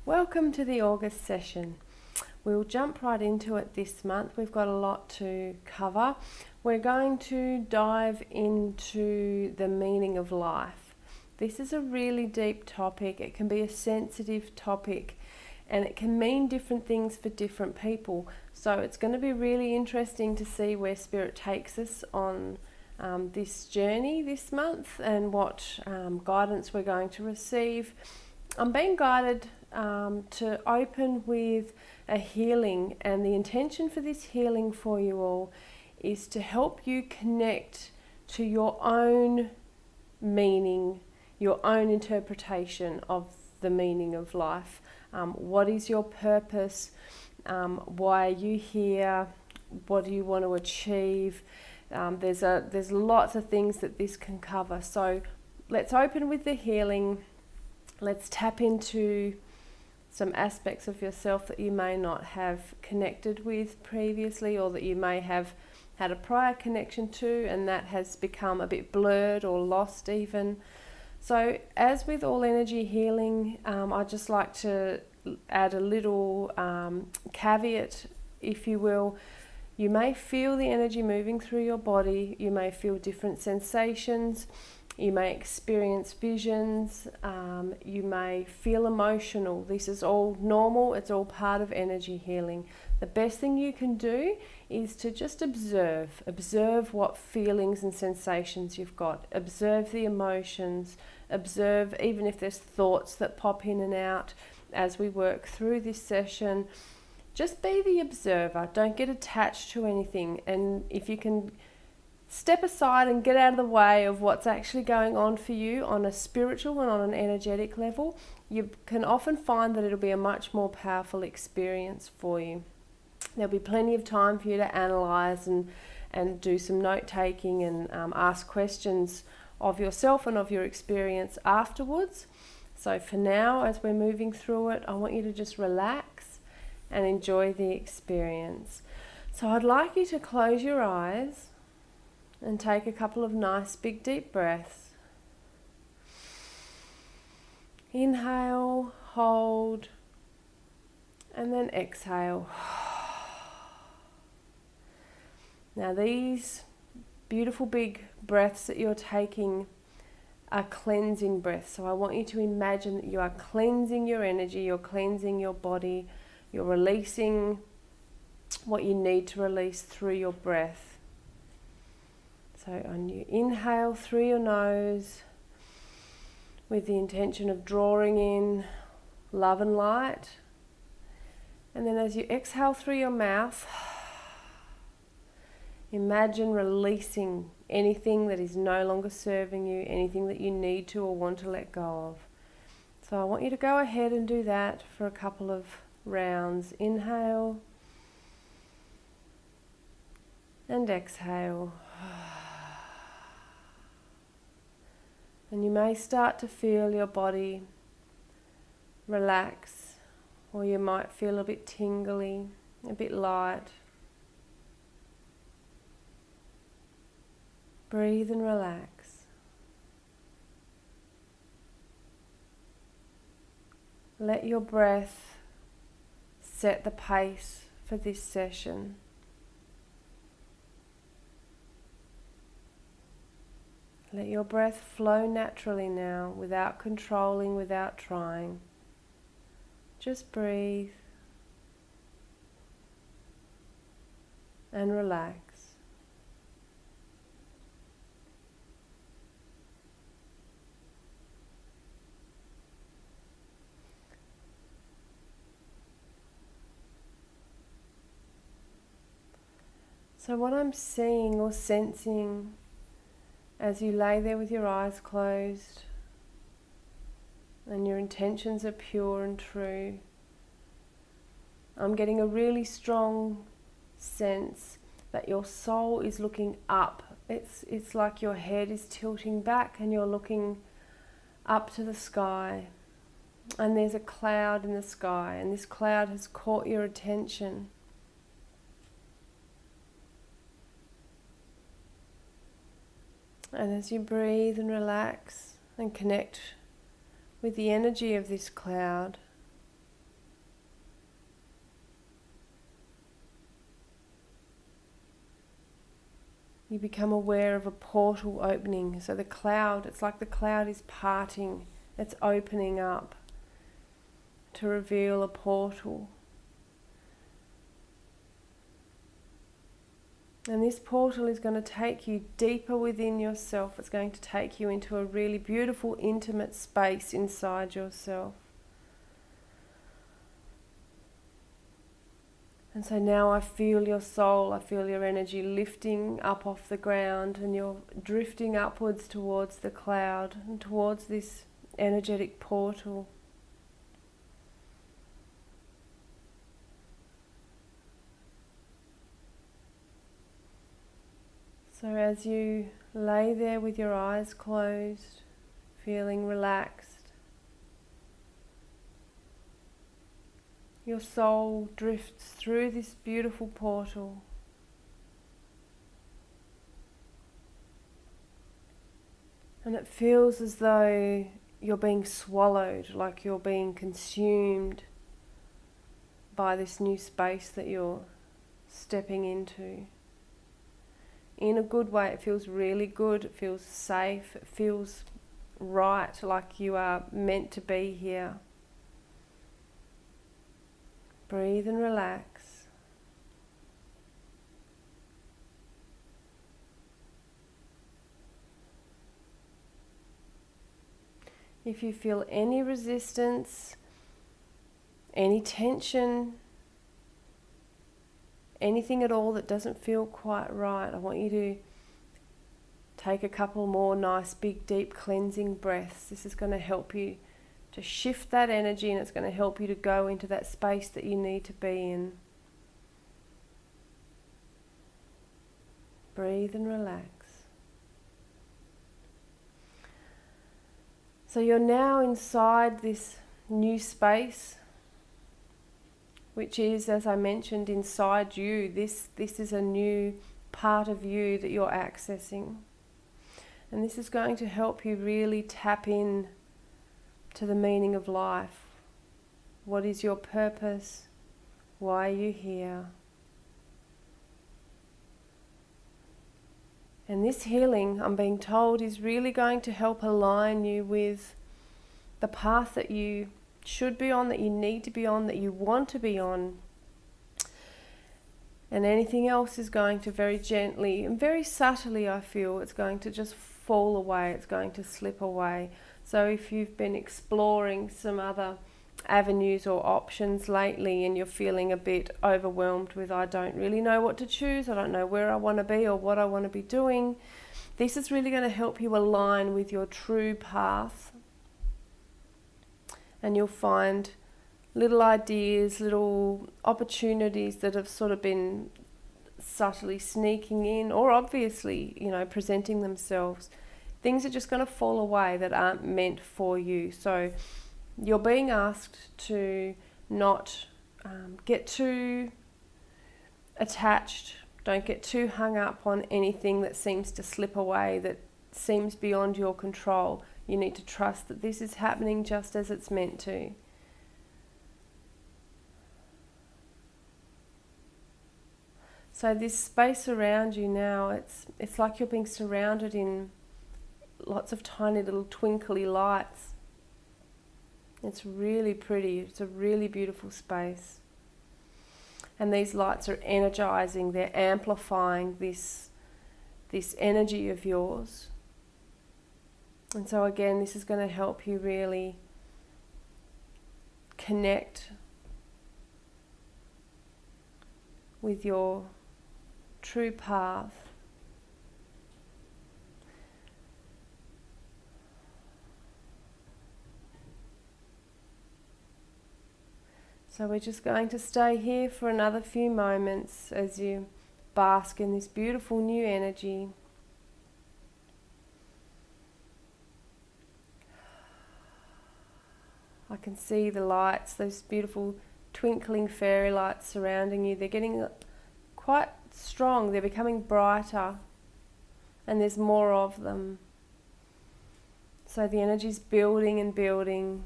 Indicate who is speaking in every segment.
Speaker 1: Welcome to the August session. We'll jump right into it this month. We've got a lot to cover. We're going to dive into the meaning of life. This is a really deep topic. It can be a sensitive topic and it can mean different things for different people. So it's going to be really interesting to see where Spirit takes us on this journey this month and what guidance we're going to receive. I'm being guided to open with a healing, and the intention for this healing for you all is to help you connect to your own meaning, your own interpretation of the meaning of life. What is your purpose? Why are you here? What do you want to achieve? There's lots of things that this can cover. So let's open with the healing. Let's tap into some aspects of yourself that you may not have connected with previously, or that you may have had a prior connection to and that has become a bit blurred or lost even. So as with all energy healing, I'd just like to add a little caveat, if you will. You may feel the energy moving through your body, you may feel different sensations, you may experience visions, you may feel emotional. This is all normal, it's all part of energy healing. The best thing you can do is to just observe what feelings and sensations you've got, observe the emotions, observe even if there's thoughts that pop in and out as we work through this session. Just be the observer, don't get attached to anything, and if you can step aside and get out of the way of what's actually going on for you on a spiritual and on an energetic level, you can often find that it'll be a much more powerful experience for you. There'll be plenty of time for you to analyse and do some note taking and ask questions of yourself and of your experience afterwards. So for now, as we're moving through it, I want you to just relax and enjoy the experience. So I'd like you to close your eyes and take a couple of nice big deep breaths. Inhale, hold, and then exhale. Now these beautiful big breaths that you're taking are cleansing breaths. So I want you to imagine that you are cleansing your energy, you're cleansing your body, you're releasing what you need to release through your breath. So on you inhale through your nose with the intention of drawing in love and light. And then as you exhale through your mouth, imagine releasing anything that is no longer serving you, anything that you need to or want to let go of. So I want you to go ahead and do that for a couple of rounds. Inhale and exhale. And you may start to feel your body relax, or you might feel a bit tingly, a bit light. Breathe and relax. Let your breath set the pace for this session. Let your breath flow naturally now, without controlling, without trying. Just breathe and relax. So what I'm seeing or sensing as you lay there with your eyes closed and your intentions are pure and true, I'm getting a really strong sense that your soul is looking up. It's like your head is tilting back and you're looking up to the sky, and there's a cloud in the sky, and this cloud has caught your attention. And as you breathe and relax and connect with the energy of this cloud, you become aware of a portal opening. So the cloud, it's like the cloud is parting, it's opening up to reveal a portal. And this portal is going to take you deeper within yourself. It's going to take you into a really beautiful, intimate space inside yourself. And so now I feel your soul, I feel your energy lifting up off the ground, and you're drifting upwards towards the cloud and towards this energetic portal. So as you lay there with your eyes closed, feeling relaxed, your soul drifts through this beautiful portal. And it feels as though you're being swallowed, like you're being consumed by this new space that you're stepping into. In a good way, it feels really good, it feels safe, it feels right, like you are meant to be here. Breathe and relax. If you feel any resistance, any tension, anything at all that doesn't feel quite right, I want you to take a couple more nice, big, deep cleansing breaths. This is going to help you to shift that energy, and it's going to help you to go into that space that you need to be in. Breathe and relax. So you're now inside this new space, which is, as I mentioned, inside you. This is a new part of you that you're accessing. And this is going to help you really tap in to the meaning of life. What is your purpose? Why are you here? And this healing, I'm being told, is really going to help align you with the path that you should be on, that you need to be on, that you want to be on. And anything else is going to very gently and very subtly, I feel, it's going to just fall away, it's going to slip away. So if you've been exploring some other avenues or options lately and you're feeling a bit overwhelmed with, I don't really know what to choose, I don't know where I want to be or what I want to be doing, this is really going to help you align with your true path. And you'll find little ideas, little opportunities that have sort of been subtly sneaking in, or obviously, presenting themselves. Things are just going to fall away that aren't meant for you. So you're being asked to not get too attached. Don't get too hung up on anything that seems to slip away, that seems beyond your control. You need to trust that this is happening just as it's meant to. So this space around you now, it's like you're being surrounded in lots of tiny little twinkly lights. It's really pretty. It's a really beautiful space. And these lights are energizing, they're amplifying this energy of yours. And so again, this is going to help you really connect with your true path. So we're just going to stay here for another few moments as you bask in this beautiful new energy. I can see the lights, those beautiful twinkling fairy lights surrounding you. They're getting quite strong, they're becoming brighter, and there's more of them. So the energy's building and building,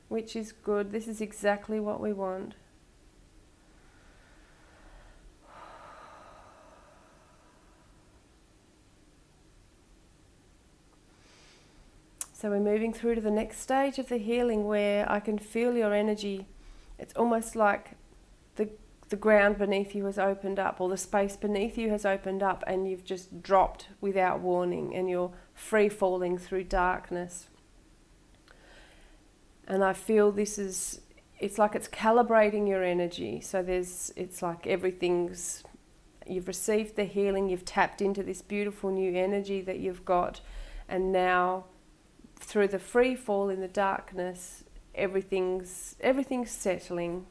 Speaker 1: which is good. This is exactly what we want. So we're moving through to the next stage of the healing where I can feel your energy. It's almost like the ground beneath you has opened up, or the space beneath you has opened up, and you've just dropped without warning, and you're free falling through darkness. And I feel it's like it's calibrating your energy. So it's like you've received the healing, you've tapped into this beautiful new energy that you've got, and now through the free fall in the darkness, everything's settling.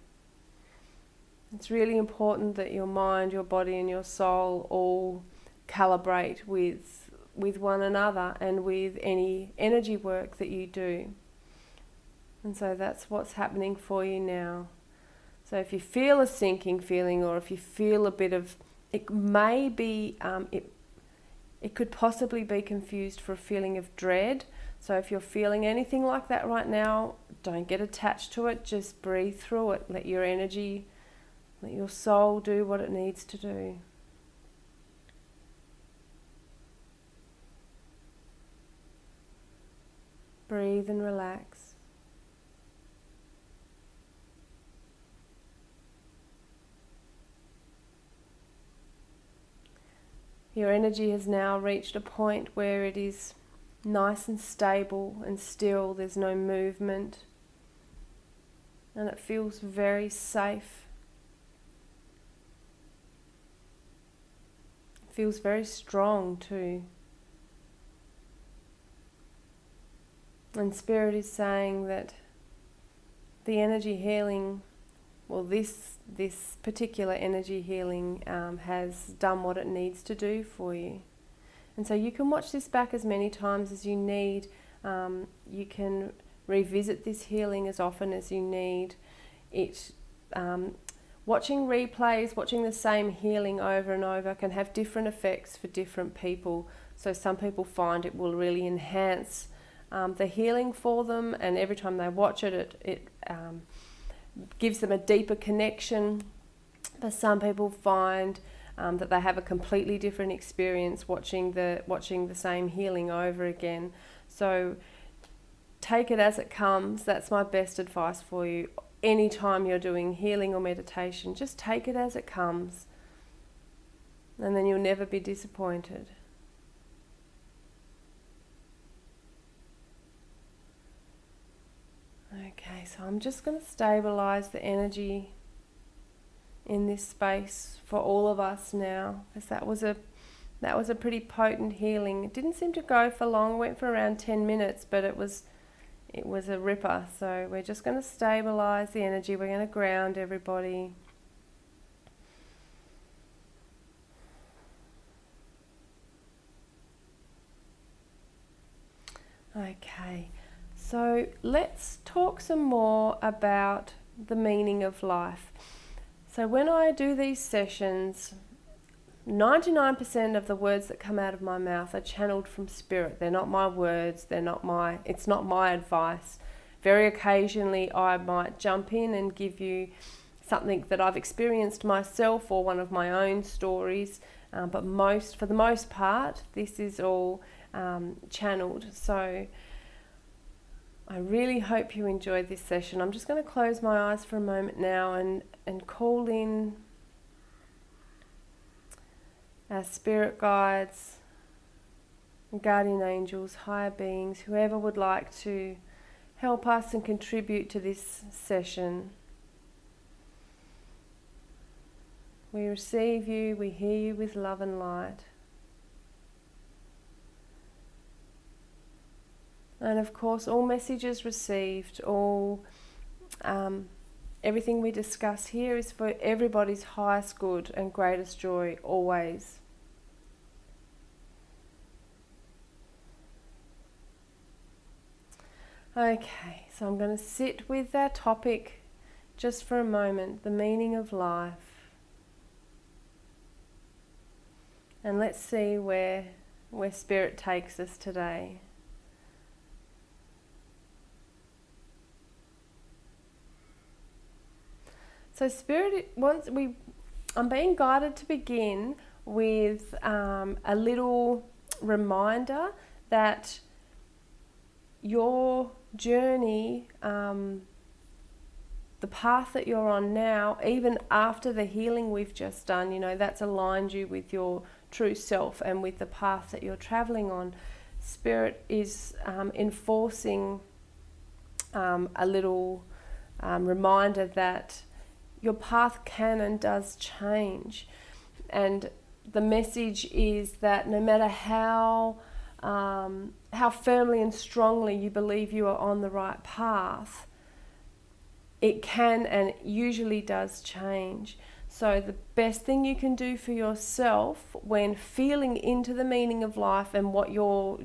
Speaker 1: It's really important that your mind, your body and your soul all calibrate with one another and with any energy work that you do. And so that's what's happening for you now. So if you feel a sinking feeling, or if you feel a bit of, it may be, it could possibly be confused for a feeling of dread. So if you're feeling anything like that right now, don't get attached to it. Just breathe through it. Let your energy, let your soul do what it needs to do. Breathe and relax. Your energy has now reached a point where it is nice and stable and still. There's no movement. And it feels very safe. It feels very strong too. And Spirit is saying that the energy healing, well, this particular energy healing has done what it needs to do for you. And so you can watch this back as many times as you need. You can revisit this healing as often as you need. Watching replays, watching the same healing over and over can have different effects for different people. So some people find it will really enhance the healing for them, and every time they watch it gives them a deeper connection. But some people find that they have a completely different experience watching the same healing over again. So take it as it comes. That's my best advice for you. Anytime you're doing healing or meditation, just take it as it comes, and then you'll never be disappointed. Okay, so I'm just going to stabilize the energy in this space for all of us now, because that was a pretty potent healing. It didn't seem to go for long. It went for around 10 minutes, but it was a ripper. So we're just going to stabilize the energy. We're going to ground everybody. Okay. So let's talk some more about the meaning of life. So when I do these sessions, 99% of the words that come out of my mouth are channeled from Spirit. They're not my words, it's not my advice. Very occasionally I might jump in and give you something that I've experienced myself or one of my own stories, but for the most part, this is all channeled. So I really hope you enjoyed this session. I'm just going to close my eyes for a moment now and call in our spirit guides, guardian angels, higher beings, whoever would like to help us and contribute to this session. We receive you, we hear you with love and light. And of course, all messages received, everything we discuss here is for everybody's highest good and greatest joy, always. Okay, so I'm going to sit with our topic just for a moment, the meaning of life. And let's see where Spirit takes us today. So Spirit I'm being guided to begin with a little reminder that your journey, the path that you're on now, even after the healing we've just done, you know, that's aligned you with your true self and with the path that you're traveling on. Spirit is enforcing a little reminder that your path can and does change. And the message is that no matter how firmly and strongly you believe you are on the right path, it can and it usually does change. So the best thing you can do for yourself when feeling into the meaning of life and what your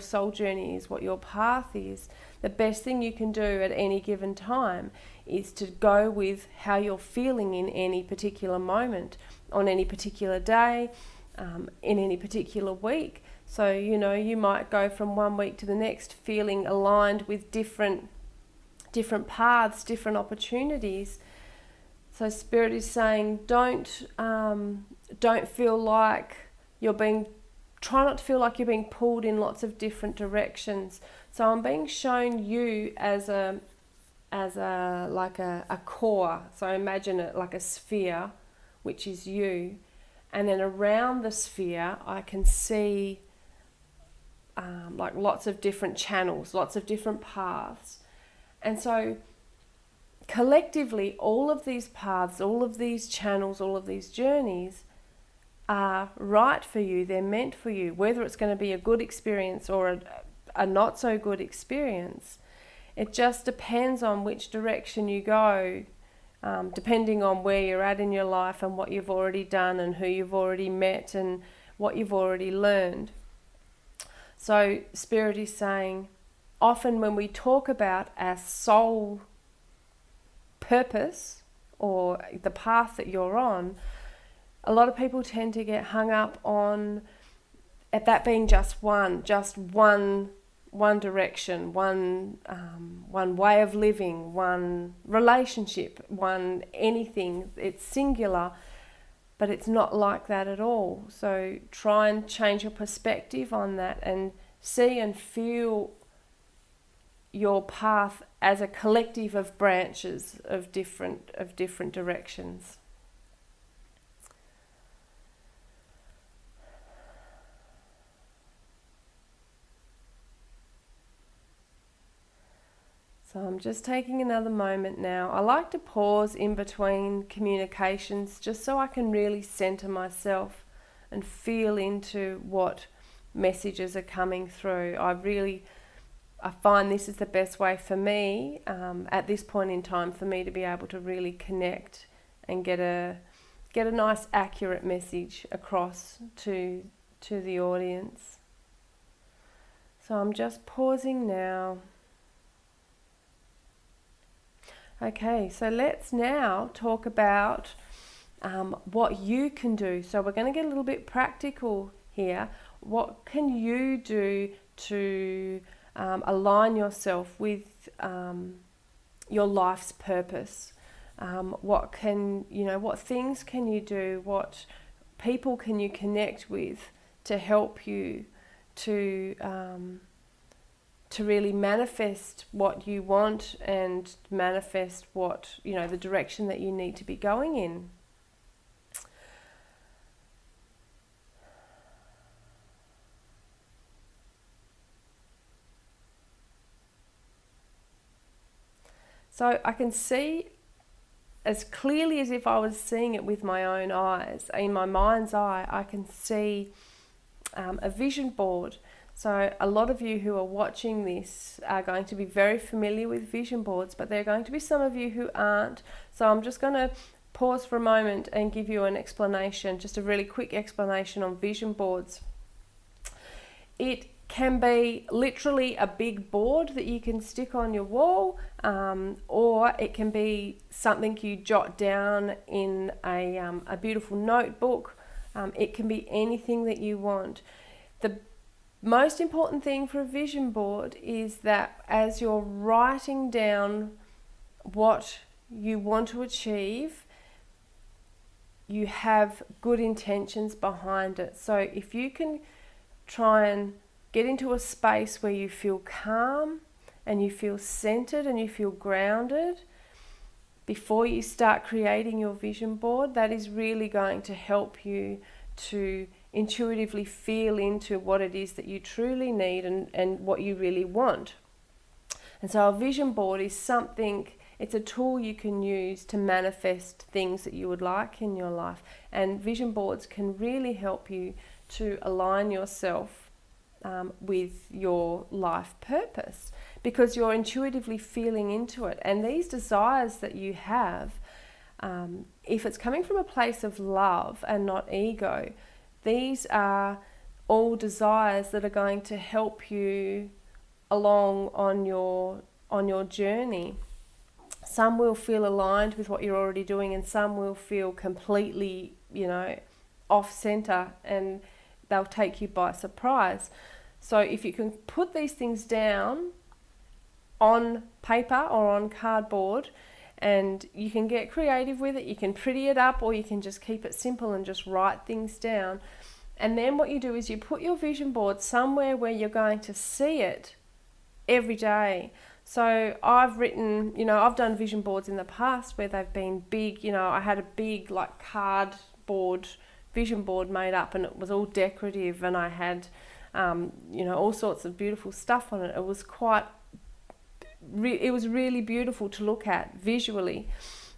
Speaker 1: soul journey is, what your path is, the best thing you can do at any given time is to go with how you're feeling in any particular moment, on any particular day, in any particular week. So, you know, you might go from one week to the next feeling aligned with different paths, different opportunities. So Spirit is saying, don't feel like try not to feel like you're being pulled in lots of different directions. So I'm being shown you as a core. So imagine it like a sphere, which is you, and then around the sphere I can see like lots of different channels, lots of different paths. And so collectively, all of these paths, all of these channels, all of these journeys are right for you. They're meant for you. Whether it's going to be a good experience or a not so good experience, it just depends on which direction you go, depending on where you're at in your life and what you've already done and who you've already met and what you've already learned. So Spirit is saying, often when we talk about our soul purpose or the path that you're on, a lot of people tend to get hung up on at that being just one direction, one way of living, one relationship, one anything. It's singular, but it's not like that at all. So try and change your perspective on that and see and feel your path as a collective of branches of different directions. So I'm just taking another moment now. I like to pause in between communications just so I can really center myself and feel into what messages are coming through. I find this is the best way for me at this point in time for me to be able to really connect and get a nice accurate message across to the audience. So I'm just pausing now. Okay, so let's now talk about what you can do. So we're going to get a little bit practical here. What can you do to align yourself with your life's purpose? What things can you do? What people can you connect with to help you to really manifest what you want and manifest what, the direction that you need to be going in? So I can see as clearly as if I was seeing it with my own eyes. In my mind's eye, I can see a vision board. So a lot of you who are watching this are going to be very familiar with vision boards, but there are going to be some of you who aren't. So I'm just going to pause for a moment and give you an explanation, just a really quick explanation on vision boards. It can be literally a big board that you can stick on your wall, or it can be something you jot down in a beautiful notebook. It can be anything that you want. The most important thing for a vision board is that as you're writing down what you want to achieve, you have good intentions behind it. So if you can try and get into a space where you feel calm and you feel centered and you feel grounded before you start creating your vision board. That is really going to help you to intuitively feel into what it is that you truly need and what you really want. And so a vision board is something, it's a tool you can use to manifest things that you would like in your life. And vision boards can really help you to align yourself with your life purpose, because you're intuitively feeling into it. And these desires that you have, if it's coming from a place of love and not ego, these are all desires that are going to help you along on your journey. Some will feel aligned with what you're already doing, and some will feel completely, off center, and they'll take you by surprise. So if you can put these things down on paper or on cardboard, and you can get creative with it, you can pretty it up, or you can just keep it simple and just write things down. And then what you do is you put your vision board somewhere where you're going to see it every day. So I've written, I've done vision boards in the past where they've been big. I had a big cardboard vision board made up, and it was all decorative, and I had all sorts of beautiful stuff on it. It was it was really beautiful to look at visually.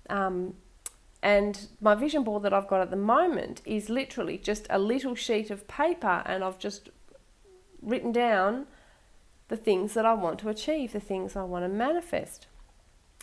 Speaker 1: And my vision board that I've got at the moment is literally just a little sheet of paper, and I've just written down the things that I want to achieve, the things I want to manifest.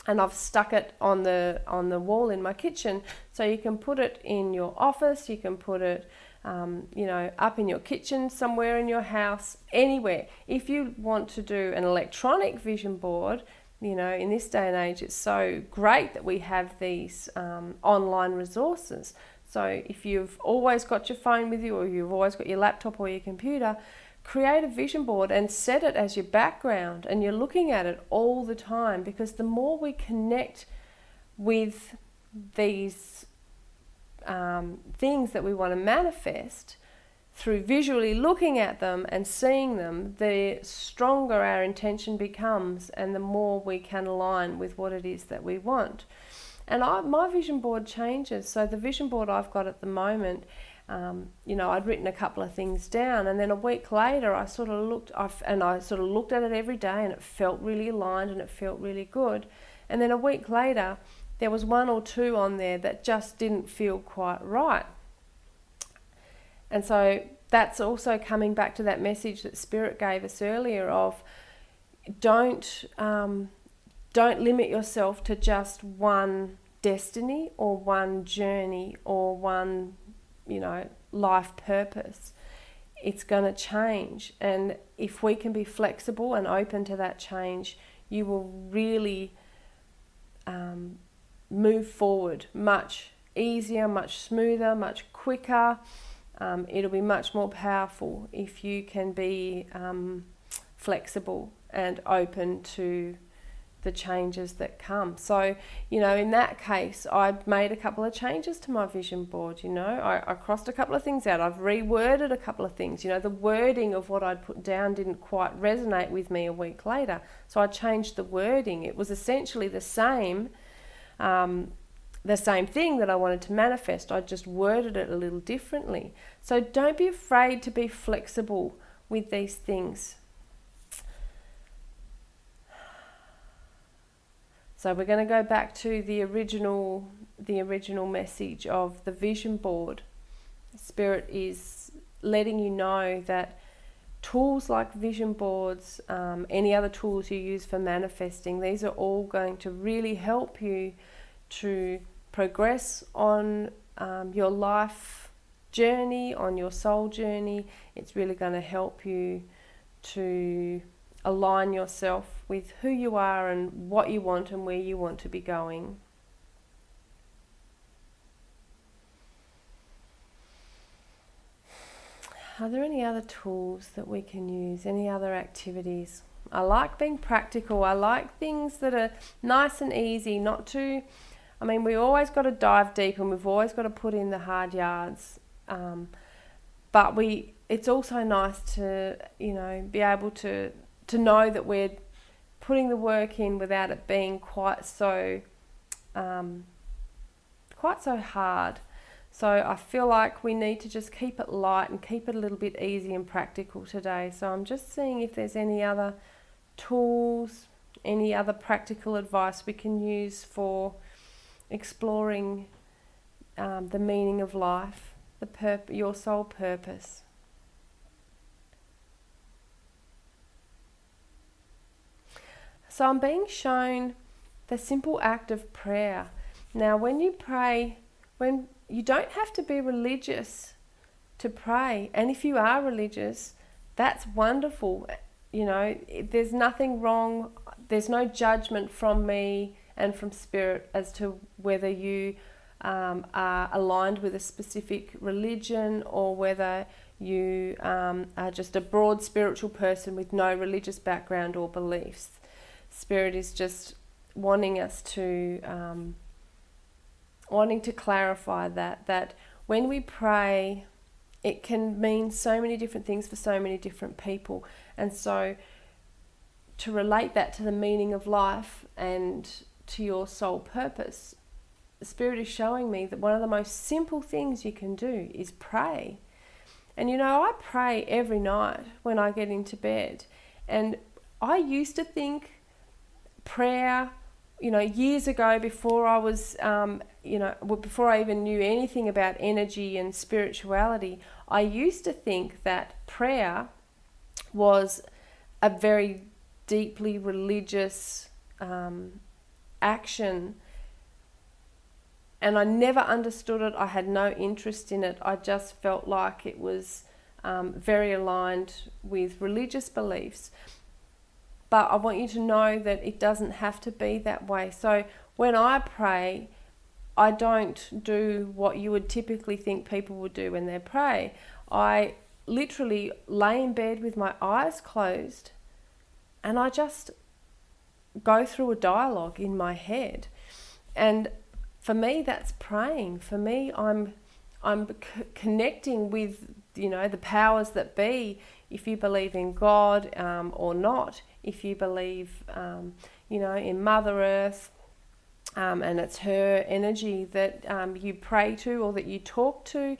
Speaker 1: And I've stuck it on the wall in my kitchen, so you can put it in your office, you can put it up in your kitchen, somewhere in your house, anywhere. If you want to do an electronic vision board, in this day and age, it's so great that we have these online resources. So if you've always got your phone with you, or you've always got your laptop or your computer, create a vision board and set it as your background, and you're looking at it all the time, because the more we connect with these things that we want to manifest through visually looking at them and seeing them, the stronger our intention becomes, and the more we can align with what it is that we want. And my vision board changes. So the vision board I've got at the moment, I'd written a couple of things down, and then a week later I sort of looked at it every day, and it felt really aligned and it felt really good. And then a week later there was one or two on there that just didn't feel quite right. And so that's also coming back to that message that Spirit gave us earlier of don't limit yourself to just one destiny or one journey or one life purpose. It's going to change, and if we can be flexible and open to that change, you will really move forward much easier, much smoother, much quicker. It'll be much more powerful if you can be flexible and open to the changes that come. So, in that case, I made a couple of changes to my vision board. I crossed a couple of things out. I've reworded a couple of things. The wording of what I'd put down didn't quite resonate with me a week later. So I changed the wording. It was essentially the same thing that I wanted to manifest. I just worded it a little differently. So don't be afraid to be flexible with these things. So we're going to go back to the original message of the vision board. Spirit is letting you know that tools like vision boards, any other tools you use for manifesting, these are all going to really help you to progress on your life journey, on your soul journey. It's really going to help you to align yourself with who you are and what you want and where you want to be going. Are there any other tools that we can use? Any other activities? I like being practical. I like things that are nice and easy, not too... we always got to dive deep, and we've always got to put in the hard yards. But it's also nice to, be able to know that we're putting the work in without it being quite so hard. So I feel like we need to just keep it light and keep it a little bit easy and practical today. So I'm just seeing if there's any other tools, any other practical advice we can use for exploring the meaning of life, your soul purpose. So I'm being shown the simple act of prayer. Now, when you pray, when you don't have to be religious to pray, and if you are religious, that's wonderful. There's nothing wrong. There's no judgment from me and from Spirit as to whether you are aligned with a specific religion or whether you are just a broad spiritual person with no religious background or beliefs. Spirit is just wanting us to clarify that when we pray, it can mean so many different things for so many different people. And so to relate that to the meaning of life and to your soul purpose, the Spirit is showing me that one of the most simple things you can do is pray. And I pray every night when I get into bed. And I used to think prayer, years ago, before I was, before I even knew anything about energy and spirituality, I used to think that prayer was a very deeply religious action. And I never understood it. I had no interest in it. I just felt like it was very aligned with religious beliefs. But I want you to know that it doesn't have to be that way. So when I pray, I don't do what you would typically think people would do when they pray. I literally lay in bed with my eyes closed and I just go through a dialogue in my head. And for me, that's praying. For me, I'm connecting with, the powers that be, if you believe in God or not. If you believe, in Mother Earth, and it's her energy that you pray to or that you talk to,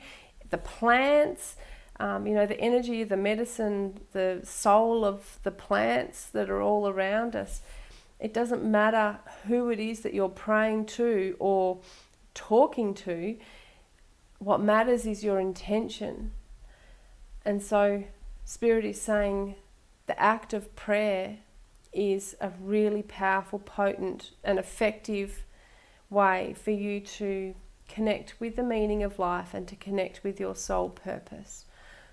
Speaker 1: the plants, the energy of the medicine, the soul of the plants that are all around us. It doesn't matter who it is that you're praying to or talking to. What matters is your intention. And so Spirit is saying the act of prayer is a really powerful, potent and effective way for you to connect with the meaning of life and to connect with your soul purpose.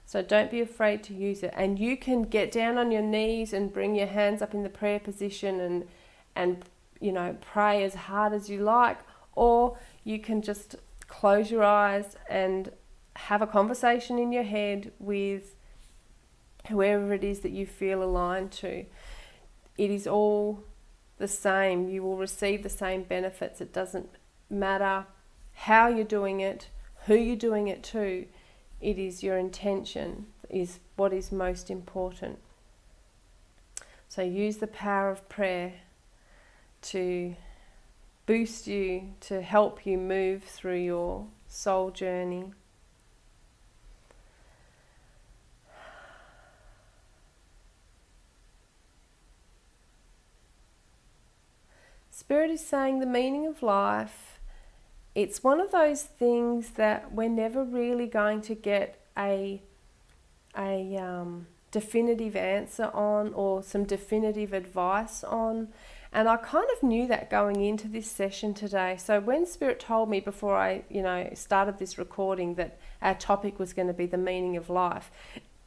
Speaker 1: So don't be afraid to use it. And you can get down on your knees and bring your hands up in the prayer position and pray as hard as you like, or you can just close your eyes and have a conversation in your head with whoever it is that you feel aligned to. It is all the same. You will receive the same benefits. It doesn't matter how you're doing it, who you're doing it to. It is your intention is what is most important. So use the power of prayer to boost you, to help you move through your soul journey. Spirit is saying the meaning of life, it's one of those things that we're never really going to get a definitive answer on or some definitive advice on. And I kind of knew that going into this session today. So when Spirit told me before I, started this recording that our topic was going to be the meaning of life,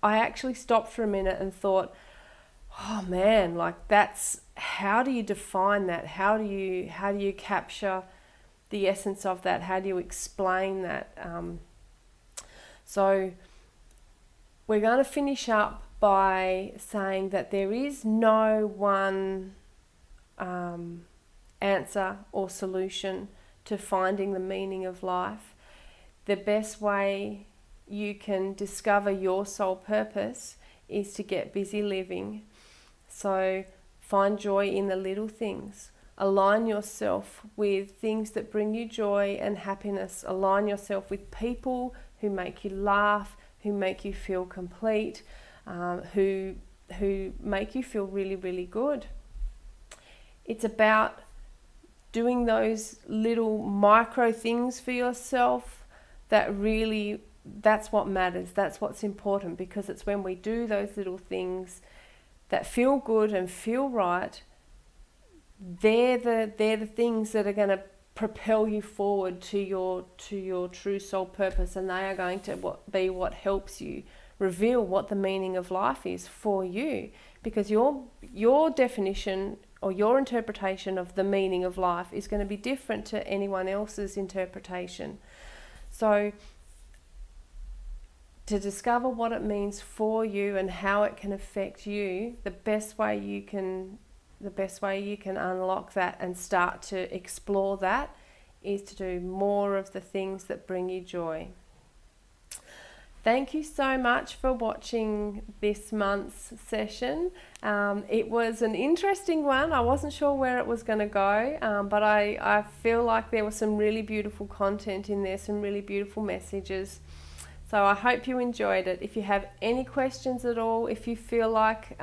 Speaker 1: I actually stopped for a minute and thought, oh man, how do you define that? How do you capture the essence of that? How do you explain that? So we're going to finish up by saying that there is no one answer or solution to finding the meaning of life. The best way you can discover your soul purpose is to get busy living. So find joy in the little things. Align yourself with things that bring you joy and happiness. Align yourself with people who make you laugh, who make you feel complete, who make you feel really, really good. It's about doing those little micro things for yourself that's what matters. That's what's important, because it's when we do those little things that feel good and feel right, they're the things that are going to propel you forward to your true soul purpose, and they are going to be what helps you reveal what the meaning of life is for you, because your definition or your interpretation of the meaning of life is going to be different to anyone else's interpretation. So to discover what it means for you and how it can affect you, the best way you can unlock that and start to explore that is to do more of the things that bring you joy. Thank you so much for watching this month's session. It was an interesting one. I wasn't sure where it was going to go, but I feel like there was some really beautiful content in there, some really beautiful messages. So I hope you enjoyed it. If you have any questions at all, if you feel like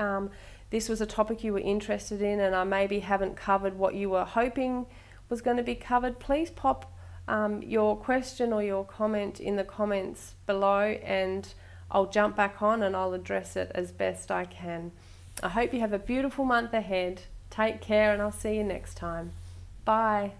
Speaker 1: this was a topic you were interested in and I maybe haven't covered what you were hoping was going to be covered, please pop your question or your comment in the comments below, and I'll jump back on and I'll address it as best I can. I hope you have a beautiful month ahead. Take care, and I'll see you next time. Bye.